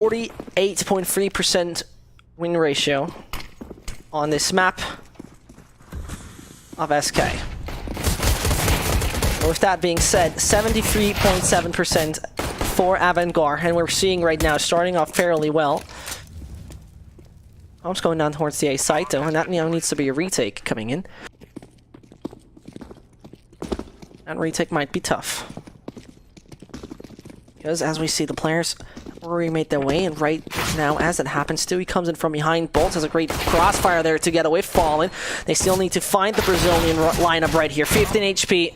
48.3% win ratio on this map of SK. With that being said, 73.7% for AVANGAR, and we're seeing right now starting off fairly well. I'm just going down towards the A site though, and that needs to be a retake coming in. And retake might be tough. Because as we see, the players already made their way, and right now, as it happens, Stewie comes in from behind. Bolt has a great crossfire there to get away Fallen. They still need to find the Brazilian lineup right here. 15 HP.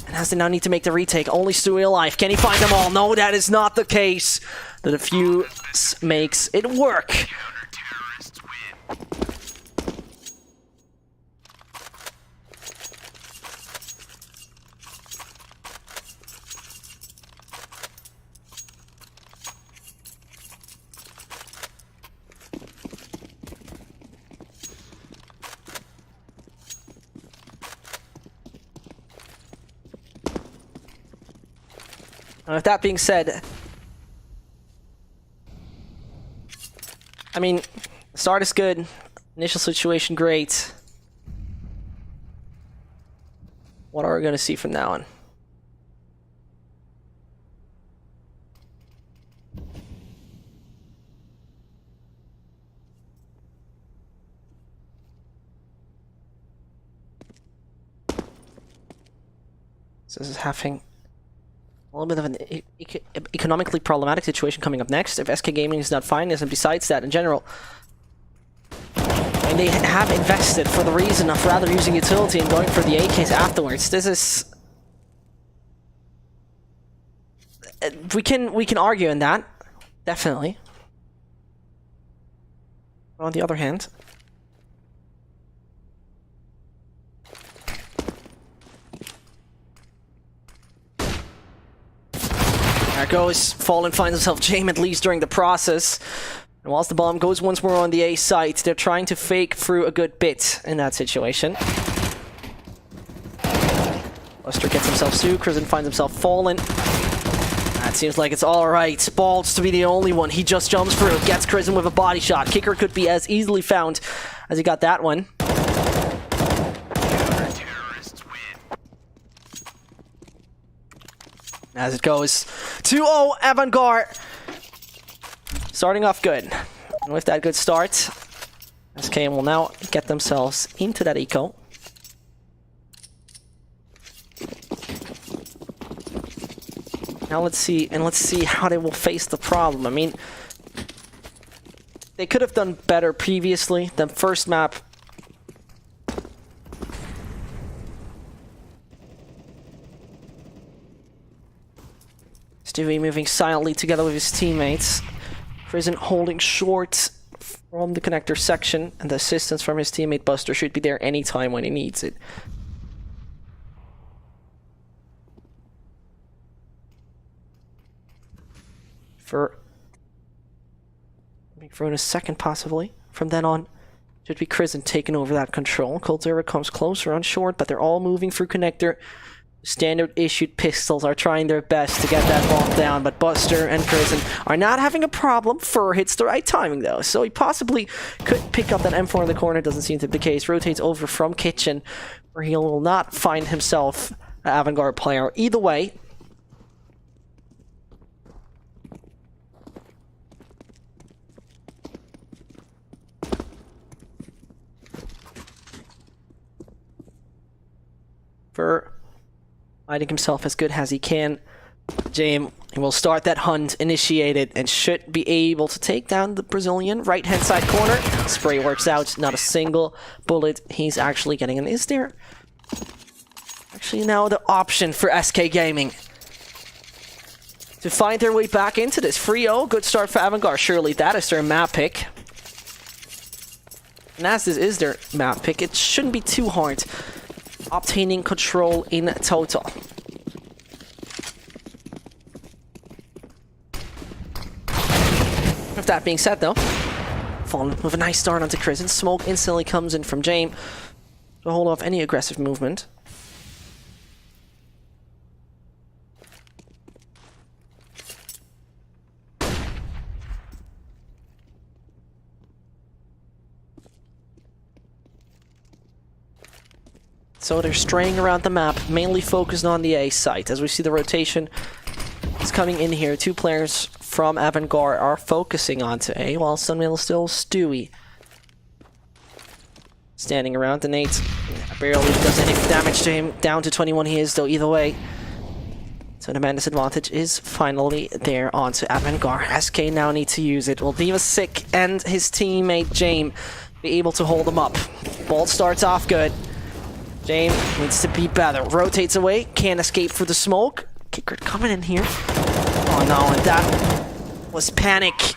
And as they now need to make the retake, only Stewie alive. Can he find them all? No, that is not the case. The defuse makes it work. With that being said, I mean, start is good, initial situation great. What are we going to see from now on? So this is having a little bit of an economically problematic situation coming up next if SK Gaming is not finding this, and besides that, in general, I mean, they have invested for the reason of rather using utility and going for the AKs afterwards. This is... We can argue in that, definitely. But on the other hand, there goes. Fallen finds himself Jame at least during the process. And whilst the bomb goes once more on the A site, they're trying to fake through a good bit in that situation. Buster gets himself Sucres and finds himself Fallen. That seems like it's alright. Balls to be the only one. He just jumps through, gets Crism with a body shot. Kicker could be as easily found as he got that one. As it goes, 2-0 AVANGAR. Starting off good. And with that good start, SK will now get themselves into that eco. Now let's see how they will face the problem. I mean, they could have done better previously. The first map, Stewie moving silently together with his teammates. Prison holding short from the connector section, and the assistance from his teammate Buster should be there anytime when he needs it. For being thrown a second possibly. From then on, should be Prison taking over that control. Cold Zero comes closer on short, but they're all moving through connector. Standard issued pistols are trying their best to get that bomb down, but Buster and Prison are not having a problem. Fur hits the right timing though, so he possibly could pick up that M4 in the corner. Doesn't seem to be the case. Rotates over from kitchen, where he will not find himself an AVANGAR player. Either way, Fur hiding himself as good as he can. Jame will start that hunt, initiate it, and should be able to take down the Brazilian right-hand side corner. Spray works out, not a single bullet he's actually getting. And is there actually now the option for SK Gaming to find their way back into this? 3-0, good start for AVANGAR. Surely that is their map pick. And as this is their map pick, it shouldn't be too hard obtaining control in total. With that being said though, Fallen with a nice start onto Prison. Smoke instantly comes in from Jame to hold off any aggressive movement. So they're straying around the map, mainly focused on the A site. As we see the rotation is coming in here, 2 players from AVANGAR are focusing onto A, while Sunmill still Stewie standing around. The nade barely does any damage to him. Down to 21 he is, though, either way. So the man disadvantage is finally there onto AVANGAR. SK now need to use it. Will Sick and his teammate James be able to hold him up? Bolt starts off good. James needs to be better. Rotates away, can't escape through the smoke. Kicker coming in here. Oh no, and that was panic.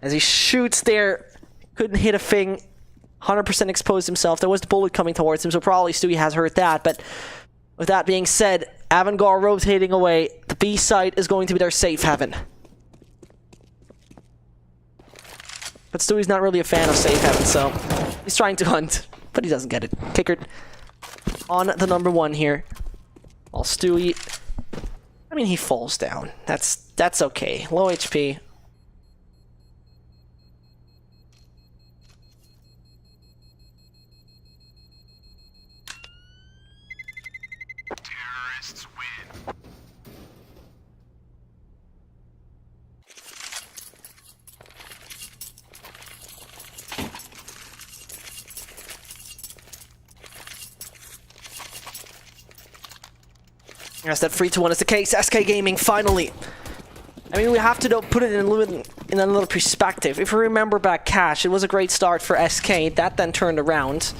As he shoots there, couldn't hit a thing. 100% exposed himself. There was the bullet coming towards him, so probably Stewie has heard that. But with that being said, AVANGAR rotating away. The B site is going to be their safe haven. But Stewie's not really a fan of safe haven, so he's trying to hunt, but he doesn't get it. Kicker on the number 1 here. While Stewie, I mean, he falls down. That's okay. Low HP. Terrorists win. Yes, that 3-1 is the case. SK Gaming, finally. I mean, we have to put it in a little perspective. If we remember back Cash, it was a great start for SK. That then turned around.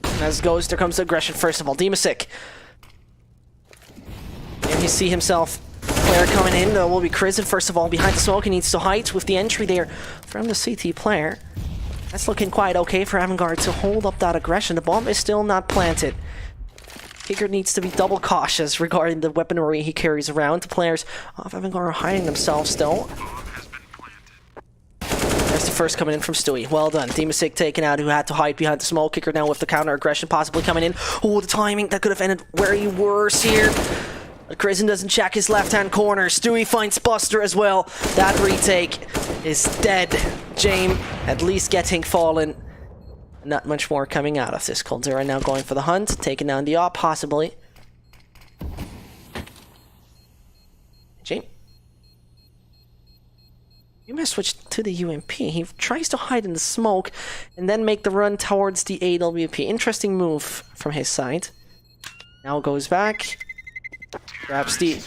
And as it goes, there comes the aggression. First of all, Sick. And you see himself, player coming in, will be Crizzen first of all, behind the smoke. He needs to hide with the entry there from the CT player. That's looking quite okay for AVANGAR to hold up that aggression. The bomb is still not planted. Kicker needs to be double cautious regarding the weaponry he carries around. The players of AVANGAR are hiding themselves still. There's the first coming in from Stewie. Well done. Sick taken out, who had to hide behind the smoke. Kicker now with the counter aggression possibly coming in. Oh, the timing, that could have ended very worse here. But Crizzen doesn't check his left-hand corner. Stewie finds Buster as well. That retake is dead. James at least getting fallen. Not much more coming out of this. Coldzera now going for the hunt. Taking down the op, possibly. James. You may switch to the UMP. He tries to hide in the smoke and then make the run towards the AWP. Interesting move from his side. Now goes back. Grabs the...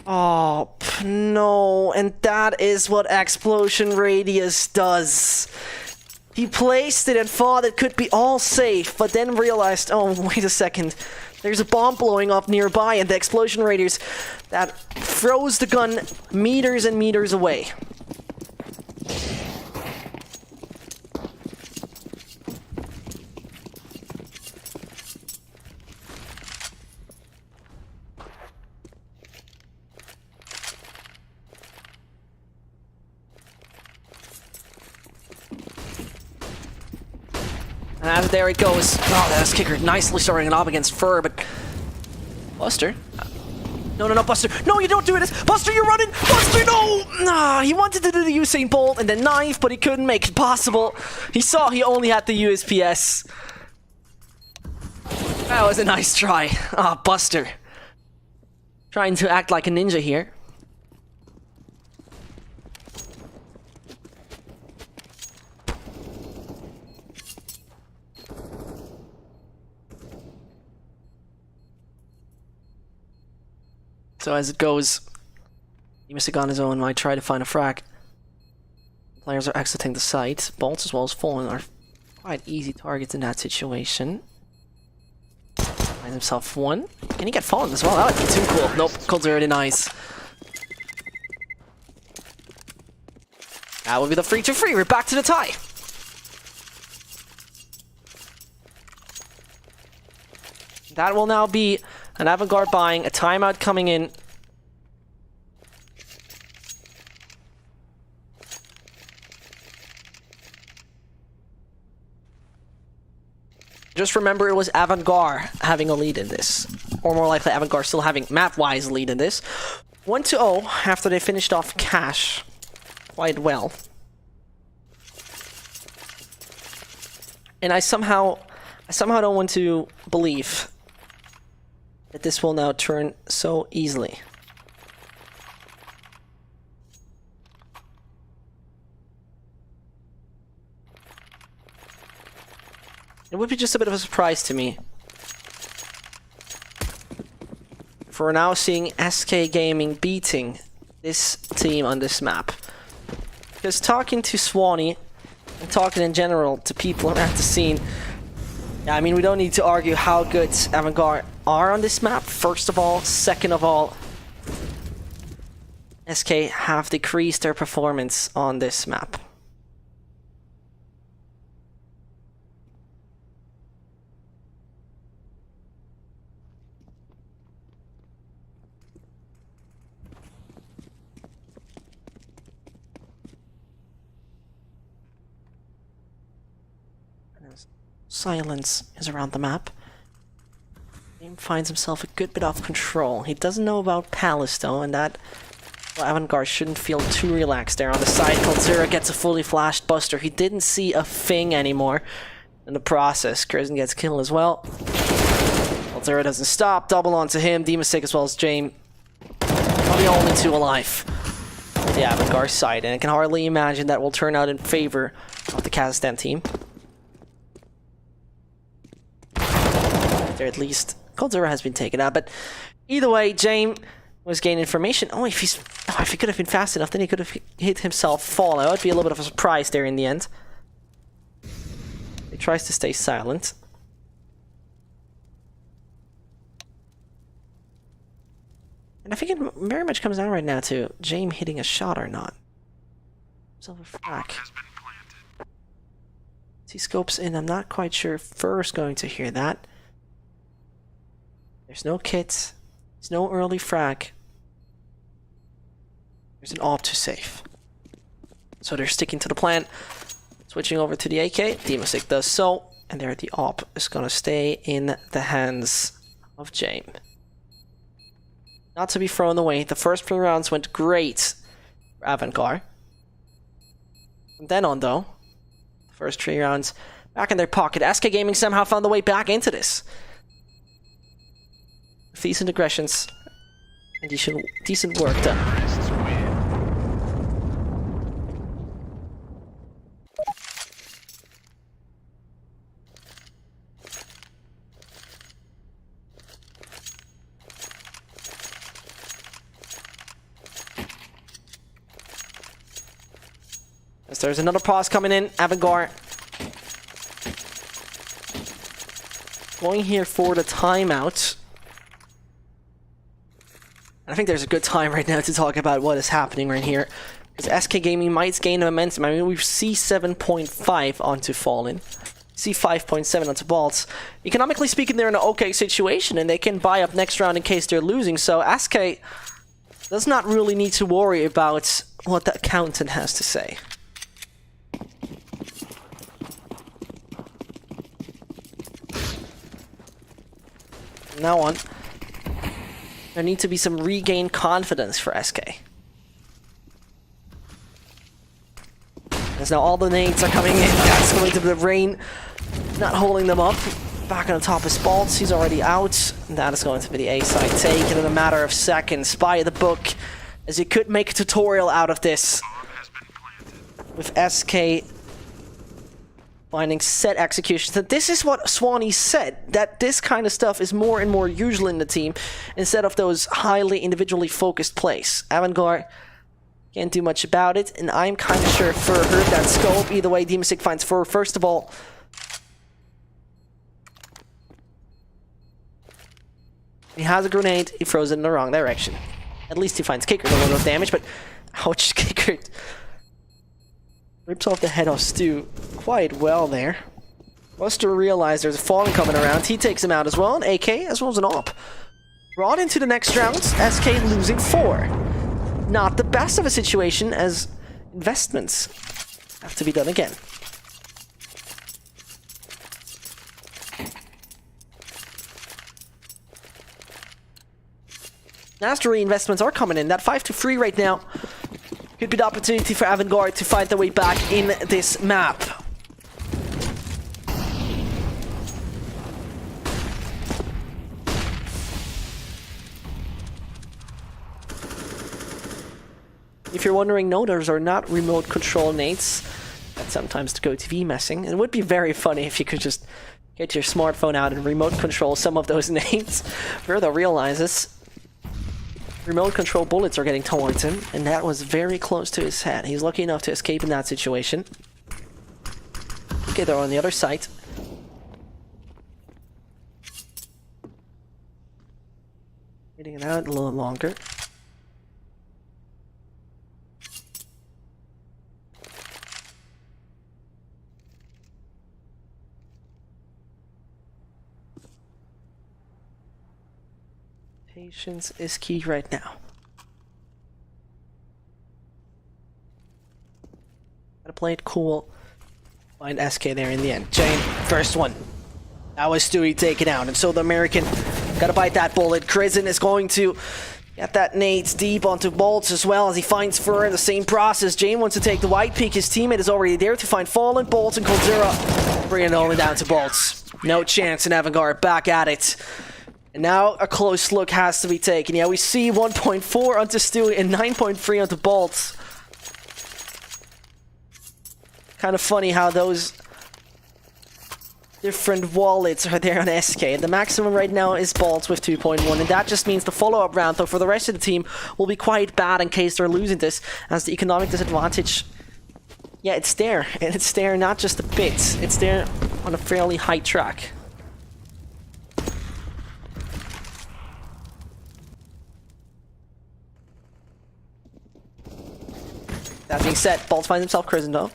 Oh, no. And that is what Explosion Radius does. He placed it and thought it could be all safe, but then realized, oh, wait a second. There's a bomb blowing up nearby, and the Explosion Radius that throws the gun meters and meters away. And there it goes. Oh, that's Kicker nicely starting it off against Fur, but... Buster? No, Buster. No, you don't do this! Buster, you're running! Buster, no! Nah, he wanted to do the Usain Bolt and then knife, but he couldn't make it possible. He saw he only had the USPS. That was a nice try. Ah, Buster. Trying to act like a ninja here. So as it goes, Misik on his own might try to find a frag. Players are exiting the site. Bolts as well as Fallen are quite easy targets in that situation. Finds himself one. Can he get Fallen as well? That would be too cool. Nope, Coldzera denies. That would be the 3-2-3. We're back to the tie. That will now be an AVANGAR buying, a timeout coming in. Just remember it was AVANGAR having a lead in this. Or more likely AVANGAR still having map-wise lead in this. 1-0 after they finished off Cash quite well. And I somehow don't want to believe that this will now turn so easily. It would be just a bit of a surprise to me if we're now seeing SK Gaming beating this team on this map. Because talking to Swanee, and talking in general to people around the scene, yeah, I mean, we don't need to argue how good AVANGAR are on this map, first of all. Second of all, SK have decreased their performance on this map. Silence is around the map. Game finds himself a good bit off control. He doesn't know about Palace though, and that, well, AVANGAR shouldn't feel too relaxed there. On the side, Coldzera gets a fully flashed buster. He didn't see a thing anymore in the process. Crizzen gets killed as well. Coldzera doesn't stop. Double onto him. Demastic as well as James. Probably only two alive on the AVANGAR side, and I can hardly imagine that will turn out in favor of the Kazakhstan team. There at least Coldzera has been taken out, but either way, James was gaining information. Oh, if he could have been fast enough, then he could have hit himself fall. That would be a little bit of a surprise there in the end. He tries to stay silent. And I think it very much comes down right now to James hitting a shot or not. Silver frack. He scopes in. I'm not quite sure if Fur's going to hear that. There's no kit. There's no early frag. There's an AWP to save. So they're sticking to the plan. Switching over to the AK. Demastic does so. And there the AWP is going to stay in the hands of James. Not to be thrown away. The first 3 rounds went great for AVANGAR. From then on though, the first 3 rounds back in their pocket. SK Gaming somehow found the way back into this. Decent aggressions and decent work done. As there's another pause coming in, AVANGAR going here for the timeout. I think there's a good time right now to talk about what is happening right here. Because SK Gaming might gain momentum. I mean, we see 7.5 onto Fallen. See 5.7 onto Balls. Economically speaking, they're in an okay situation, and they can buy up next round in case they're losing. So SK does not really need to worry about what the accountant has to say. From now on, there needs to be some regained confidence for SK. As now all the nades are coming in, that's going to be the rain, not holding them up. Back on the top of Spaltz, he's already out. And that is going to be the A side taken in a matter of seconds by the book, as you could make a tutorial out of this. With SK finding set executions. And this is what Swanee said, that this kind of stuff is more and more usual in the team instead of those highly individually focused plays. AVANGAR can't do much about it, and I'm kind of sure Fur heard that scope. Either way, Demastic finds Fur. First of all, he has a grenade, he throws it in the wrong direction. At least he finds Kicker with a little bit of damage, but ouch, Kicker rips off the head of Stu quite well there. Buster realized there's a Fallen coming around. He takes him out as well, an AK as well as an AWP. Brought into the next round, SK losing 4. Not the best of a situation, as investments have to be done again. Master reinvestments are coming in. That 5-3 right now could be the opportunity for AVANGAR to find their way back in this map. If you're wondering, no, those are not remote control nades. That's sometimes the GoTV messing. It would be very funny if you could just get your smartphone out and remote control some of those nades. Further realizes remote control bullets are getting towards him, and that was very close to his head. He's lucky enough to escape in that situation. Okay, they're on the other side. Waiting it out a little longer. Patience is key right now. Gotta play it cool. Find SK there in the end. Jane, first one. That was Stewie taken out, and so the American gotta bite that bullet. Crizin is going to get that nades deep onto Bolts as well as he finds Fur in the same process. Jane wants to take the white peak. His teammate is already there to find Fallen, Bolts, and Coldzera. Bringing it only down to Bolts. No chance in AVANGAR, back at it. And now a close look has to be taken. Yeah, we see 1.4 onto Stewie and 9.3 onto Bolts. Kind of funny how those different wallets are there on SK. The maximum right now is Bolts with 2.1, and that just means the follow-up round, though, for the rest of the team will be quite bad in case they're losing this, as the economic disadvantage, yeah, it's there. And it's there not just a bit, it's there on a fairly high track. That being said, Bolts finds himself Crizin though.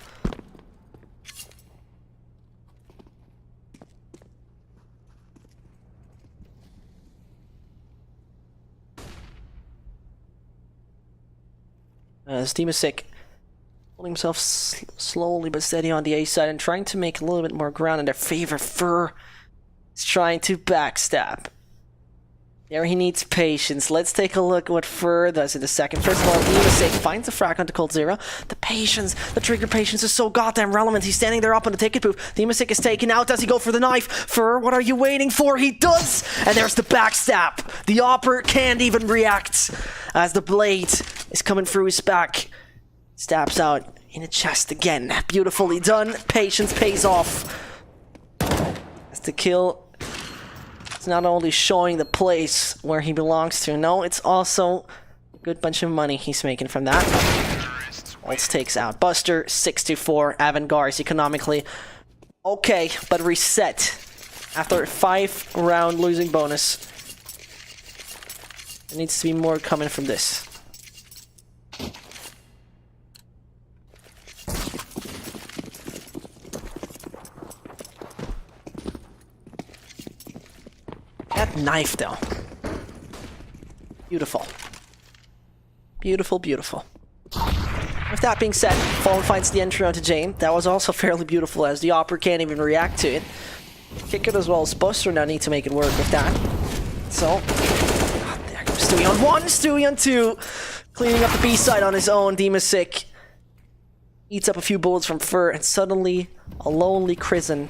Steam is sick. Holding himself slowly but steady on the A side and trying to make a little bit more ground in their favor. Fur is trying to backstab. There he needs patience. Let's take a look at what Fur does in a second. First of all, Steam finds the frag onto Coldzera. The patience, the trigger patience is so goddamn relevant. He's standing there up on the ticket booth. Demasik is taken out. Does he go for the knife? Fur, what are you waiting for? He does! And there's the backstab. The Opper can't even react as the blade is coming through his back. Stabs out in the chest again. Beautifully done. Patience pays off. As the kill not only showing the place where he belongs to, no, it's also a good bunch of money he's making from that. Bolts takes out Buster, 6-4. AVANGAR is economically okay, but reset after a 5-round losing bonus. There needs to be more coming from this. That knife, though. Beautiful. Beautiful, beautiful. With that being said, Fallen finds the entry onto Jane. That was also fairly beautiful, as the Opera can't even react to it. Kick it as well as Buster now need to make it work with that. So, there goes Stewie on 1, Stewie on 2. Cleaning up the B side on his own. Demasik eats up a few bullets from Fur, and suddenly a lonely Crizin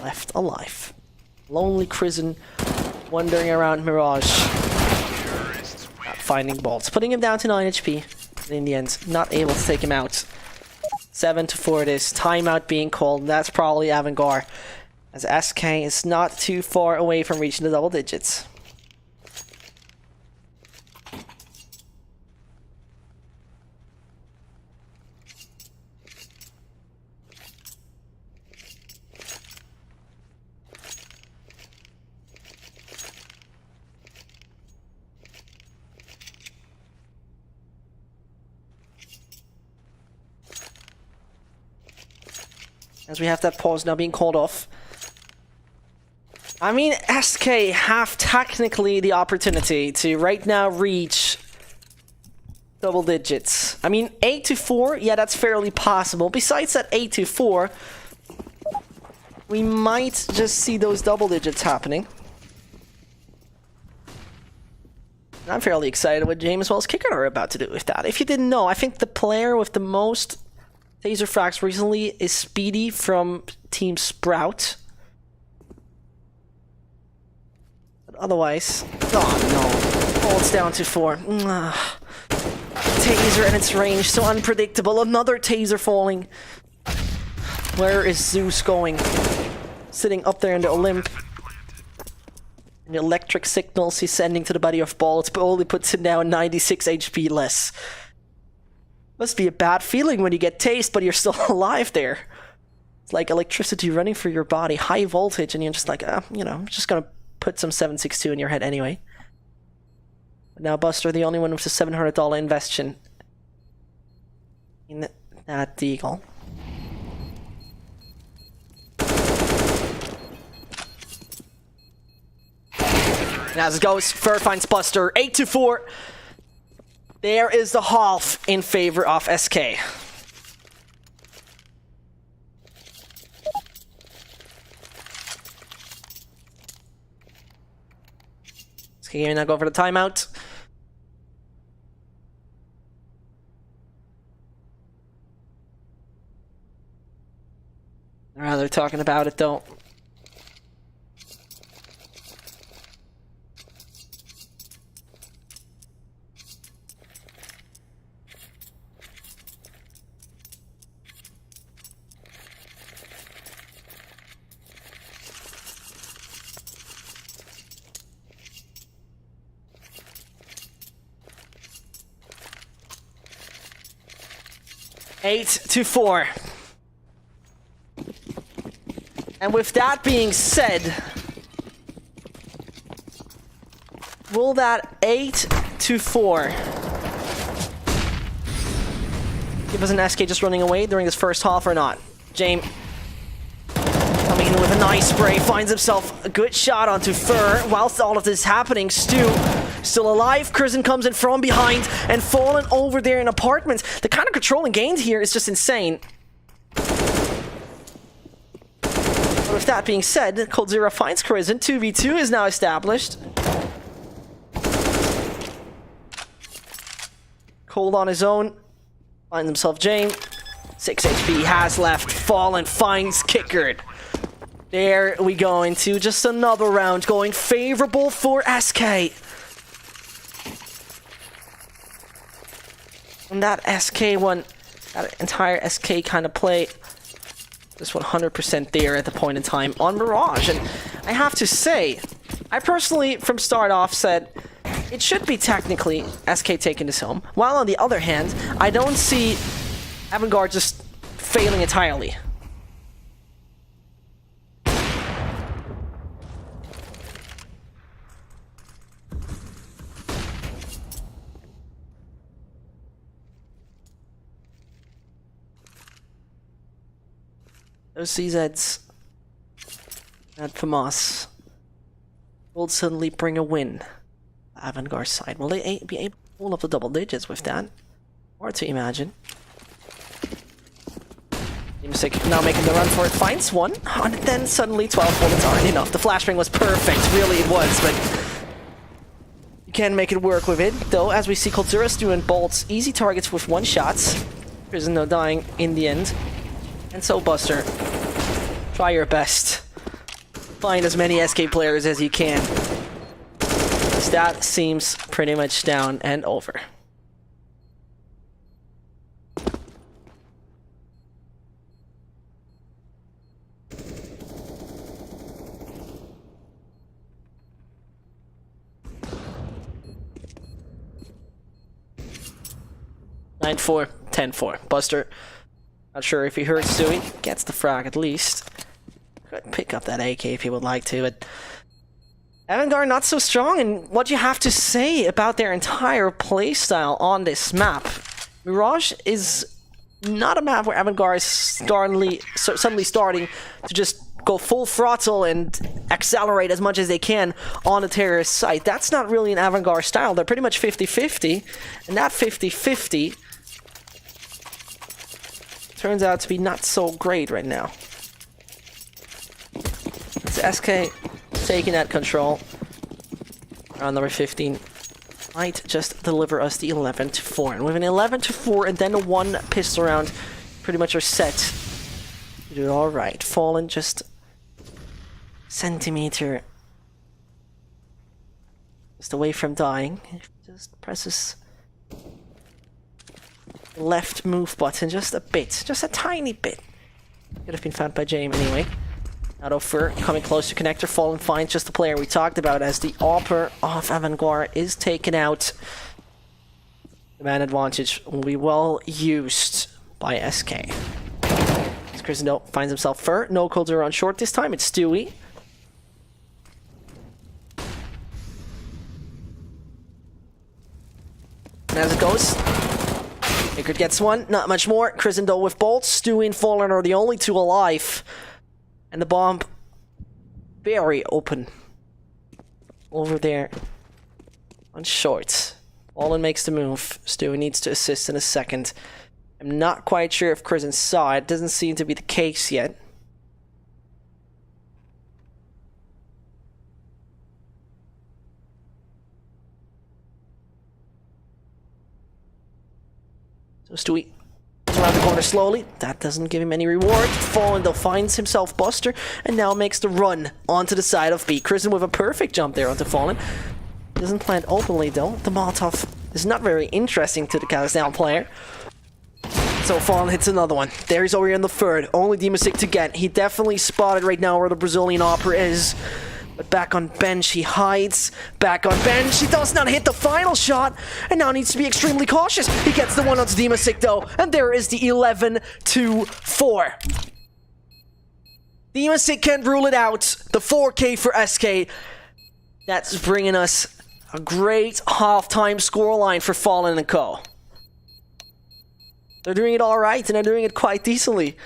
left alive. Lonely Crizin wandering around Mirage, not finding Bolts, putting him down to 9 HP. In the end, not able to take him out. 7-4 it is. Timeout being called. That's probably AVANGAR, as SK is not too far away from reaching the double digits. As we have that pause now being called off. I mean, SK have technically the opportunity to right now reach double digits. I mean, 8-4, yeah, that's fairly possible. Besides that 8-4, we might just see those double digits happening. I'm fairly excited what James as well as Kicker are about to do with that. If you didn't know, I think the player with the most taser frags recently is Speedy from Team Sprout. But otherwise, oh no, Bolt's down to 4. Taser and its range, so unpredictable. Another taser falling. Where is Zeus going? Sitting up there in the Olymp. And the electric signals he's sending to the body of Bolt only puts him down 96 HP less. Must be a bad feeling when you get tased, but you're still alive there. It's like electricity running through your body, high voltage, and you're just like, you know, I'm just gonna put some 7.62 in your head anyway. But now Buster, the only one with a $700 investion in that deagle. And as it goes, Fur finds Buster, 8-4. There is the half in favor of SK. SK now go for the timeout. They're talking about it though. Eight to 4. And with that being said, will that 8-4 give us an SK just running away during this first half or not? James coming in with a nice spray, finds himself a good shot onto Fur. Whilst all of this is happening, Stu still alive. Kristen comes in from behind and fallen over there in apartments. The kind of control and gained here is just insane. With that being said, Cold Zero finds Kristen. 2v2 is now established. Cold on his own. Finds himself James. 6 HP has left. Fallen finds Kicker. There we go into just another round going favorable for SK. And that SK one, that entire SK kind of play, just 100% there at the point in time on Mirage. And I have to say, I personally, from start off, said it should be technically SK taking this home. While on the other hand, I don't see AVANGAR just failing entirely. Those CZs at FAMAS will suddenly bring a win. AVANGAR's side. Will they be able to pull up the double digits with that? Hard to imagine. Teamsick now making the run for it. Finds one. And then suddenly 12 bullets aren't enough. The flashbang was perfect. Really it was, but you can make it work with it. Though, as we see Coldzera's doing bolts, easy targets with one shots. There's no dying in the end. And so, Buster, try your best. Find as many SK players as you can. That seems pretty much down and over. Nine 4, 10-4. Buster. Not sure if he heard Stewie. Gets the frag at least. Could pick up that AK if he would like to, but AVANGAR not so strong. And what you have to say about their entire playstyle on this map. Mirage is not a map where AVANGAR is suddenly starting to just go full throttle and accelerate as much as they can on the terrorist site. That's not really an AVANGAR style. They're pretty much 50-50, and that 50-50 turns out to be not so great right now. It's SK taking that control. Round number 15. might just deliver us the 11-4. And with an 11-4 and then a 1 pistol round, pretty much are set. You do it all right. Fallen just centimeter just away from dying. Just presses the left move button just a bit, just a tiny bit. Could have been found by James anyway. Out of Fur, coming close to connector. Fallen finds just the player we talked about as the AWPer of AVANGAR is taken out. The man advantage will be well used by SK. As Crisendo finds himself Fur. No Cold Zero on short this time. It's Stewie. And as it goes, Ickard gets one. Not much more. Crisendo with bolts. Stewie and Fallen are the only two alive. And the bomb very open over there on short. Fallen makes the move. Stewie needs to assist in a second. I'm not quite sure if Kristen saw it. Doesn't seem to be the case yet. So Stewie around the corner slowly. That doesn't give him any reward. Fallen though finds himself Buster and now makes the run onto the side of B. Kristen with a perfect jump there onto Fallen. Doesn't plant openly though. The Molotov is not very interesting to the Kazakhstan player. So Fallen hits another one. There he's over here in the third. Only Demasik to get. He definitely spotted right now where the Brazilian AWPer is. But back on bench, he hides. Back on bench, he does not hit the final shot. And now needs to be extremely cautious. He gets the one onto Demasik though. And there is the 11-4. Demasik can't rule it out. The 4K for SK. That's bringing us a great halftime scoreline for Fallen and Co. They're doing it alright, and they're doing it quite decently.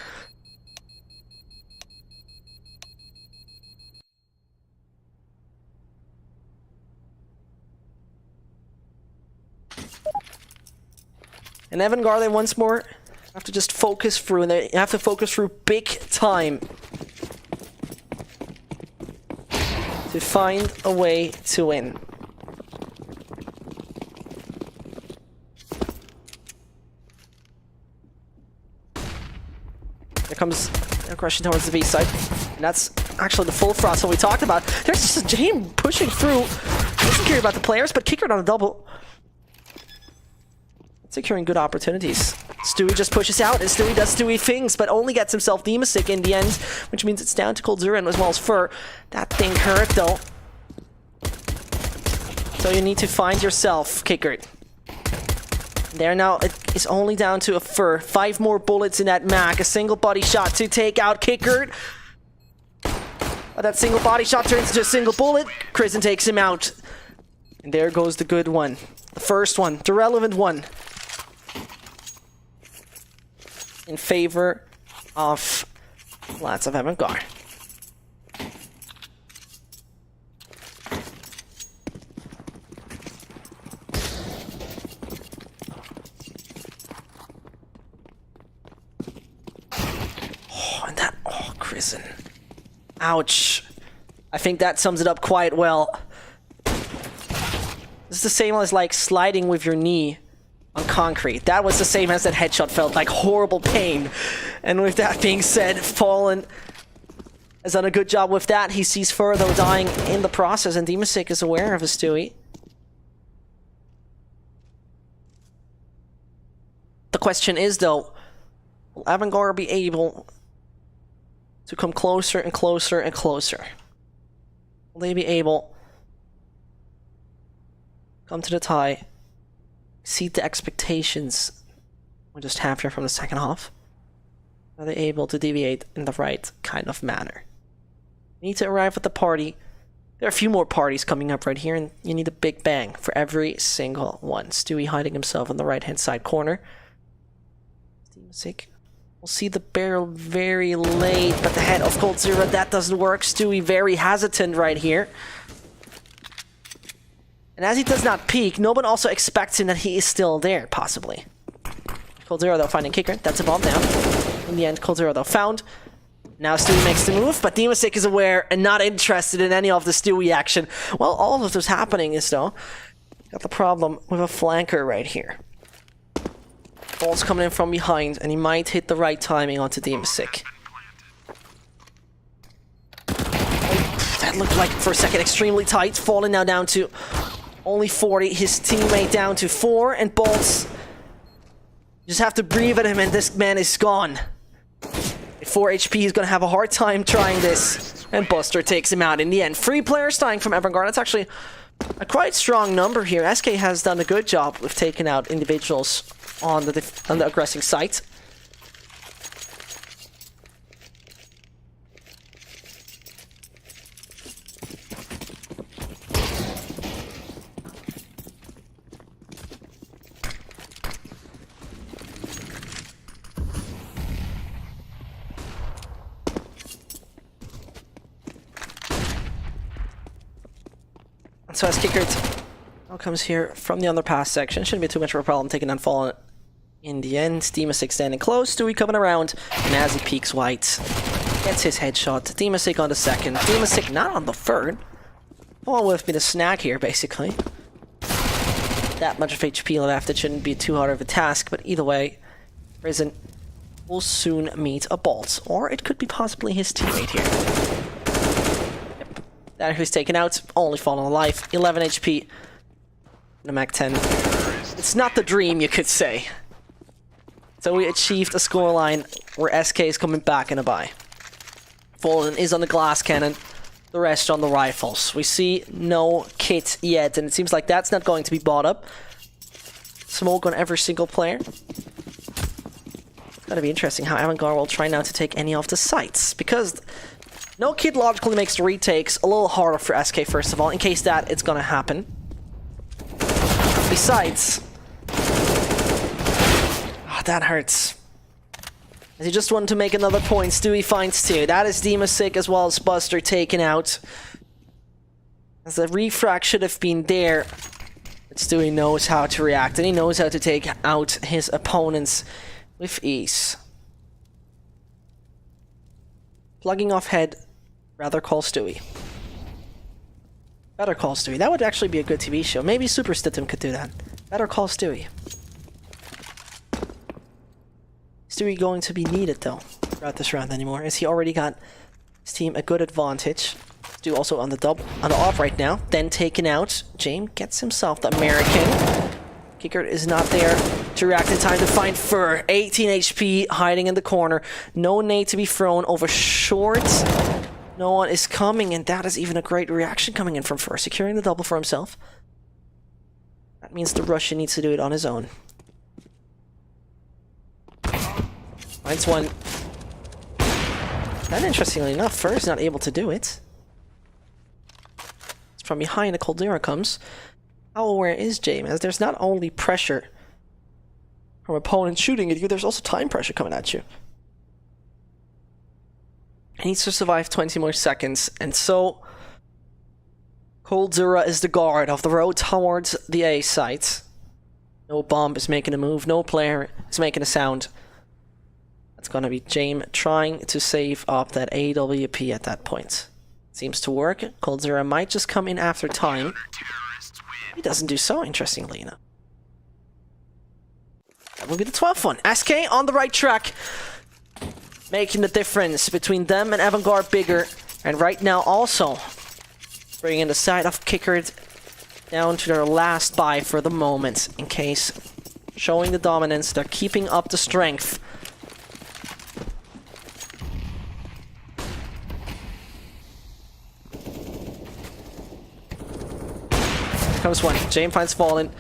And AVANGAR, they once more have to just focus through, and they have to focus through big time to find a way to win. There comes a question towards the B side, and that's actually the full throttle we talked about. There's just a James pushing through. Doesn't care about the players, but Kickard on a double. Securing good opportunities. Stewie just pushes out, and Stewie does Stewie things, but only gets himself Demasik in the end, which means it's down to Cold Zero as well as Fur. That thing hurt, though. So you need to find yourself, Kickard. There now, it is only down to a Fur. 5 more bullets in that mag. A single body shot to take out Kickard. But that single body shot turns into a single bullet. Kristen takes him out. And there goes the good one. The first one. The relevant one. In favor of lots of AVANGAR. Oh, and that, oh, Kristen. Ouch. I think that sums it up quite well. This is the same as like sliding with your knee on concrete. That was the same as that headshot felt like horrible pain. And with that being said, Fallen has done a good job with that. He sees Fur though dying in the process, and Demasik is aware of his Stewie. The question is though, will AVANGAR be able to come closer and closer and closer? Will they be able to come to the tie? Exceed the expectations. We're just half here from the second half. Are they able to deviate in the right kind of manner? You need to arrive at the party. There are a few more parties coming up right here, and you need a big bang for every single one. Stewie hiding himself on the right-hand side corner. Demasik. We'll see the barrel very late, but the head of Cold Zero, that doesn't work. Stewie very hesitant right here. And as he does not peek, no one also expects him that he is still there, possibly. Cold Zero, though, finding Kicker. That's a bomb down. In the end, Cold Zero, though, found. Now Stewie makes the move, but Demasik is aware and not interested in any of the Stewie action. Well, all of this happening is, though, got the problem with a flanker right here. Ball's coming in from behind, and he might hit the right timing onto Demasik. That looked like, for a second, extremely tight. Falling now down to only 40. His teammate down to 4, and Bolts just have to breathe at him, and this man is gone. At 4 HP, he's gonna have a hard time trying this, and Buster takes him out in the end. 3 players dying from AVANGAR. That's actually a quite strong number here. SK has done a good job with taking out individuals on the aggressing site. So as Kickert now comes here from the underpass section, shouldn't be too much of a problem taking down Fallen in the end. Demasik standing close, Stewie coming around, and as he peeks white, gets his headshot. Demasik on the second, Demasik not on the third. Fallen with me to snag here, basically. That much of HP left, it shouldn't be too hard of a task, but either way, Prison will soon meet a Bolt, or it could be possibly his teammate here. That who's taken out, only Fallen alive, 11 HP. The Mac-10. It's not the dream, you could say. So we achieved a scoreline where SK is coming back in a bye. Fallen is on the glass cannon, the rest on the rifles. We see no kit yet, and it seems like that's not going to be bought up. Smoke on every single player. It's gonna be interesting how AVANGAR will try now to take any of the sites, because no kit logically makes the retakes a little harder for SK, first of all, in case that it's gonna happen. Besides, that hurts. As he just wanted to make another point, Stewie finds 2. That is Demasik as well as Buster taken out. As the refract should have been there, but Stewie knows how to react, and he knows how to take out his opponents with ease. Plugging off head, rather call Stewie. Better Call Stewie. That would actually be a good TV show. Maybe Super Stidham could do that. Better Call Stewie. Stewie going to be needed though throughout this round anymore, as he already got his team a good advantage. Stewie also on the off right now. Then taken out. James gets himself the American. Kicker is not there to react in time to find Fur. 18 HP hiding in the corner. No nade to be thrown over short. No one is coming, and that is even a great reaction coming in from Fur, securing the double for himself. That means the Russian needs to do it on his own. Finds one. And interestingly enough, Fur is not able to do it. It's from behind, a Caldera comes. How aware is James? As there's not only pressure from opponents shooting at you, there's also time pressure coming at you. He needs to survive 20 more seconds, and so Caldera is the guard of the road towards the A site. No bomb is making a move, no player is making a sound. It's gonna be James trying to save up that AWP at that point. Seems to work. Caldera might just come in after time. He doesn't do so, interestingly enough. That will be the 12th one. SK on the right track, making the difference between them and AVANGAR bigger. And right now also bringing the side of Kickert down to their last buy for the moment, in case showing the dominance. They're keeping up the strength. Comes one. James finds Fallen.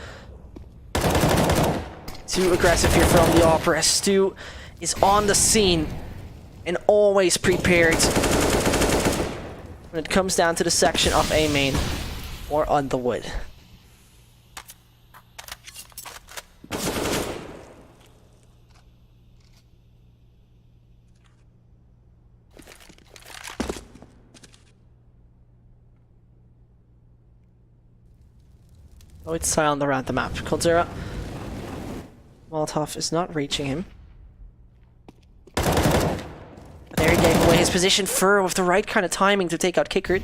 Too aggressive here from the Opera. Stu is on the scene and always prepared when it comes down to the section of A main or on the wood. Oh, it's silent around the map. Caldera. Molotov is not reaching him. There he gave away his position. Fur with the right kind of timing to take out Kickert,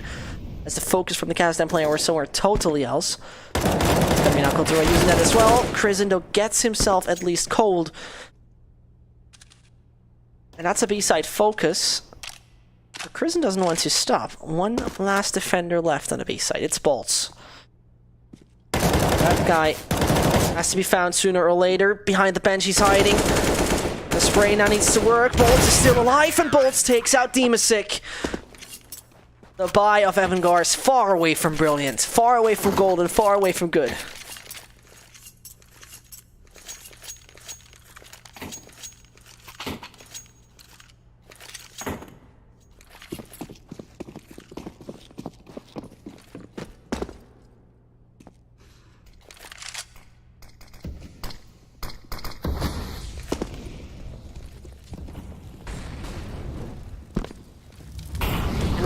as the focus from the Kazakhstan player was somewhere totally else. It's gonna be now Kultura using that as well. Crisendo gets himself at least cold. And that's a B-side focus. But Crisendo doesn't want to stop. One last defender left on the B-side. It's Bolts. That guy has to be found sooner or later. Behind the bench he's hiding. The spray now needs to work. Bolts is still alive, and Bolts takes out Demasic. The buy of AVANGAR is far away from brilliant, far away from golden, far away from good.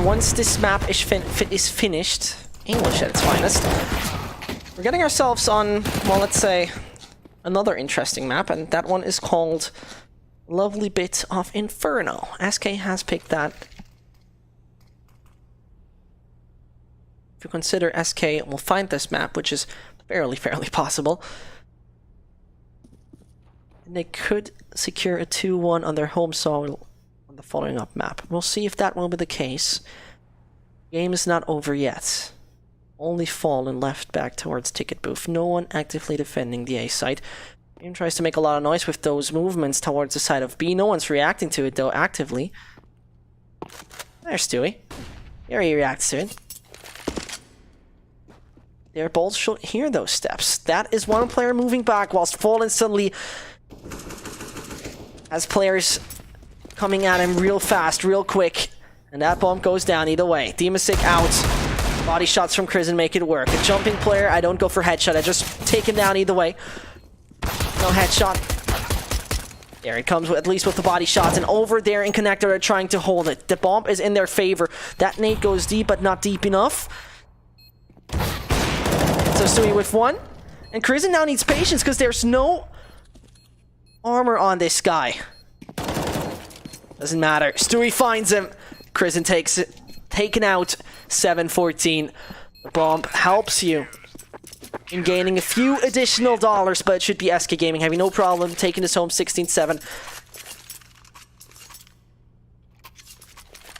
Once this map is finished, English at its finest, we're getting ourselves on, well, let's say, another interesting map, and that one is called Lovely Bit of Inferno. SK has picked that. If you consider SK will find this map, which is fairly possible, and they could secure a 2-1 on their home soil the following up map. We'll see if that will be the case. Game is not over yet. Only Fallen left back towards ticket booth. No one actively defending the A side. Game tries to make a lot of noise with those movements towards the side of B. No one's reacting to it though actively. There's Stewie. Here he reacts to it. Their Bolts should hear those steps. That is one player moving back whilst Fallen suddenly has players coming at him real fast, real quick. And that bomb goes down either way. Demasic out. Body shots from Crisendo make it work. A jumping player, I don't go for headshot. I just take him down either way. No headshot. There it comes, at least with the body shots. And over there in connector, they're trying to hold it. The bomb is in their favor. That nade goes deep, but not deep enough. So Stewie with one. And Crisendo now needs patience because there's no armor on this guy. Doesn't matter. Stewie finds him. Crisendo takes it. Taken out. 7-14. The bomb helps you in gaining a few additional dollars, but it should be SK Gaming having no problem taking this home 16-7.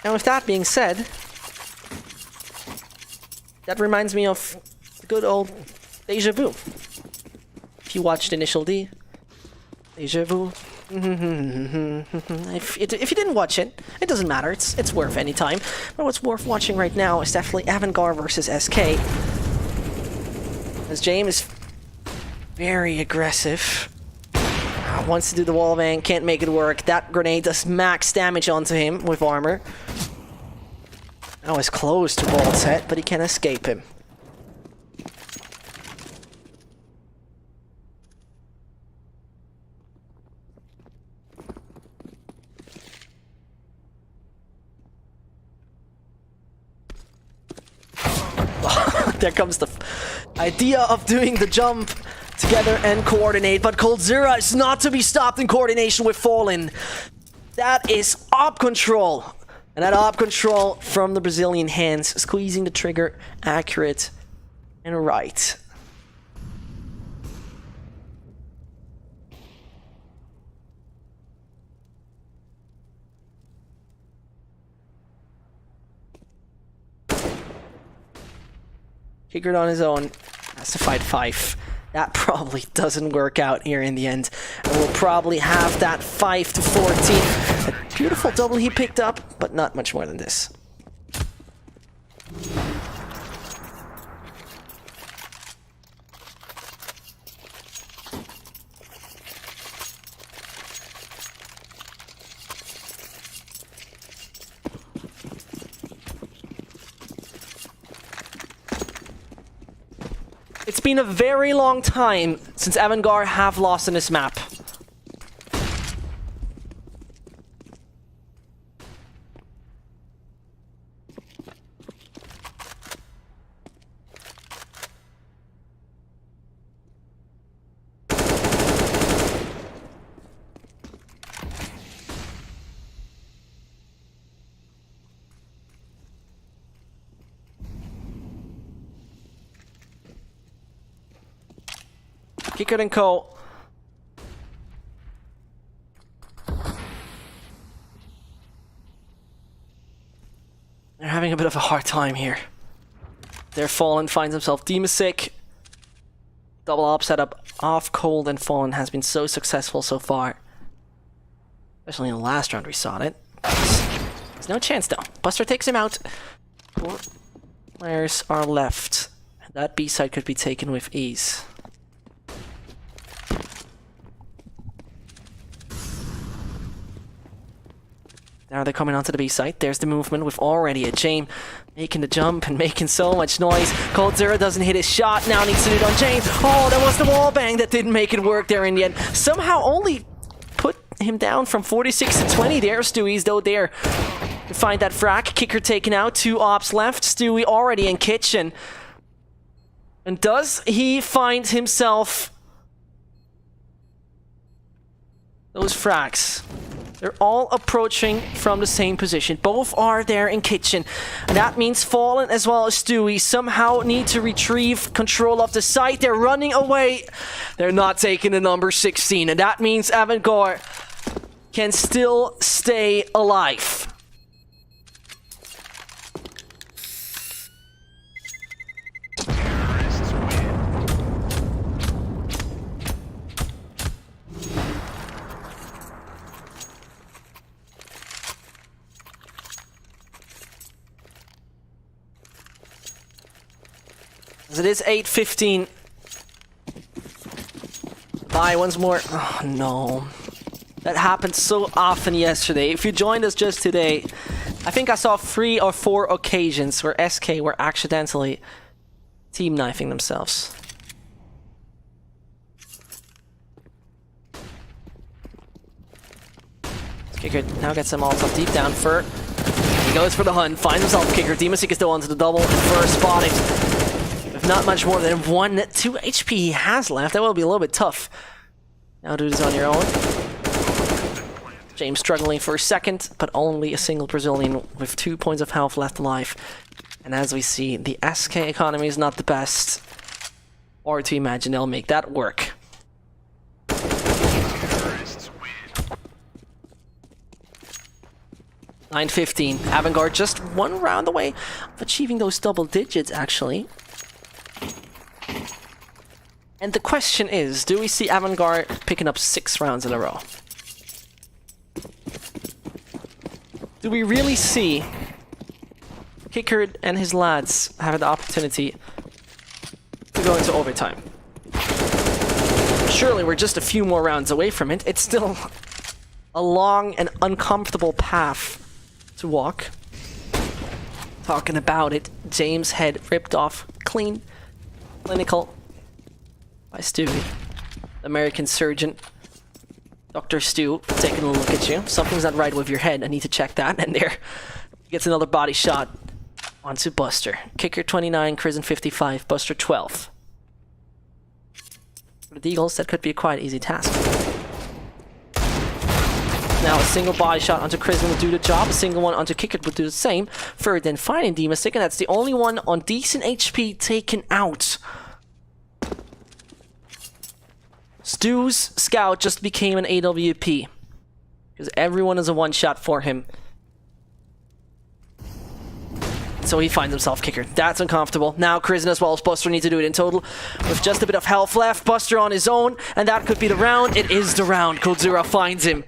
And with that being said, that reminds me of the good old Deja Vu. If you watched Initial D, Deja Vu. If you didn't watch it, it doesn't matter. It's worth any time. But what's worth watching right now is definitely AVANGAR versus SK. As James is very aggressive. Wants to do the wall bang, can't make it work. That grenade does max damage onto him with armor. Now he's close to Bolt's head, but he can escape him. There comes the idea of doing the jump together and coordinate, but Kultura is not to be stopped in coordination with Fallen. That is op control. And that op control from the Brazilian hands, squeezing the trigger accurate and right. Figured on his own, has to fight 5. That probably doesn't work out here in the end. And we'll probably have that 5-14. A beautiful double he picked up, but not much more than this. It's been a very long time since AVANGAR have lost in this map. Kicker and Co. They're having a bit of a hard time here. Their Fallen finds himself Demasic. Double op setup off Cold and Fallen has been so successful so far. Especially in the last round we saw it. There's no chance though. Buster takes him out. 4 players are left. That B side could be taken with ease. Now they're coming onto the B site. There's the movement with already a James making the jump and making so much noise. Cold Zero doesn't hit his shot. Now needs to do it on James. Oh, that was the wall bang that didn't make it work there in the end. Somehow only put him down from 46 to 20 there. Stewie's though there to find that frag. Kicker taken out. 2 ops left. Stewie already in kitchen. And does he find himself those frags? They're all approaching from the same position. Both are there in kitchen. And that means Fallen as well as Stewie somehow need to retrieve control of the site. They're running away. They're not taking the number 16. And that means AVANGAR can still stay alive. As it is 8:15. Bye once more. Oh no. That happened so often yesterday. If you joined us just today, I think I saw 3 or 4 occasions where SK were accidentally team knifing themselves. Kicker now gets them all up deep down for. He goes for the hunt, finds himself Kicker. Demasic is still onto the double. First spotting. With not much more than 2 HP he has left. That will be a little bit tough. Now do this on your own. James struggling for a second, but only a single Brazilian with 2 points of health left alive. And as we see, the SK economy is not the best. Or to imagine they'll make that work. $9.15. AVANGAR just 1 round away of achieving those double digits, actually. And the question is, do we see AVANGAR picking up 6 rounds in a row? Do we really see Kicker and his lads have the opportunity to go into overtime? Surely we're just a few more rounds away from it. It's still a long and uncomfortable path to walk. Talking about it, James' head ripped off clean, clinical by Stewie, American surgeon. Dr. Stu, taking a look at you. Something's not right with your head. I need to check that. And there gets another body shot onto Buster. Kicker 29, Crizzen 55, Buster 12. For the Eagles, that could be a quite easy task. Now a single body shot onto Crizzen would do the job. A single one onto Kicker would do the same. Third, then finding Demasic, and that's the only one on decent HP taken out. Stu's scout just became an AWP. Because everyone is a one-shot for him. So he finds himself Kicker. That's uncomfortable. Now Crizzen as well as Buster need to do it in total. With just a bit of health left, Buster on his own. And that could be the round. It is the round. Kodzura finds him.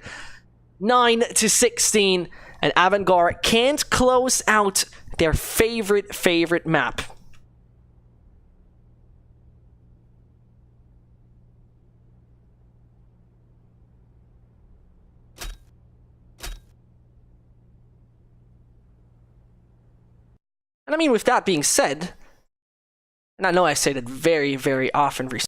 9-16. And AVANGAR can't close out their favorite map. And I mean, with that being said, and I know I say that very often recently,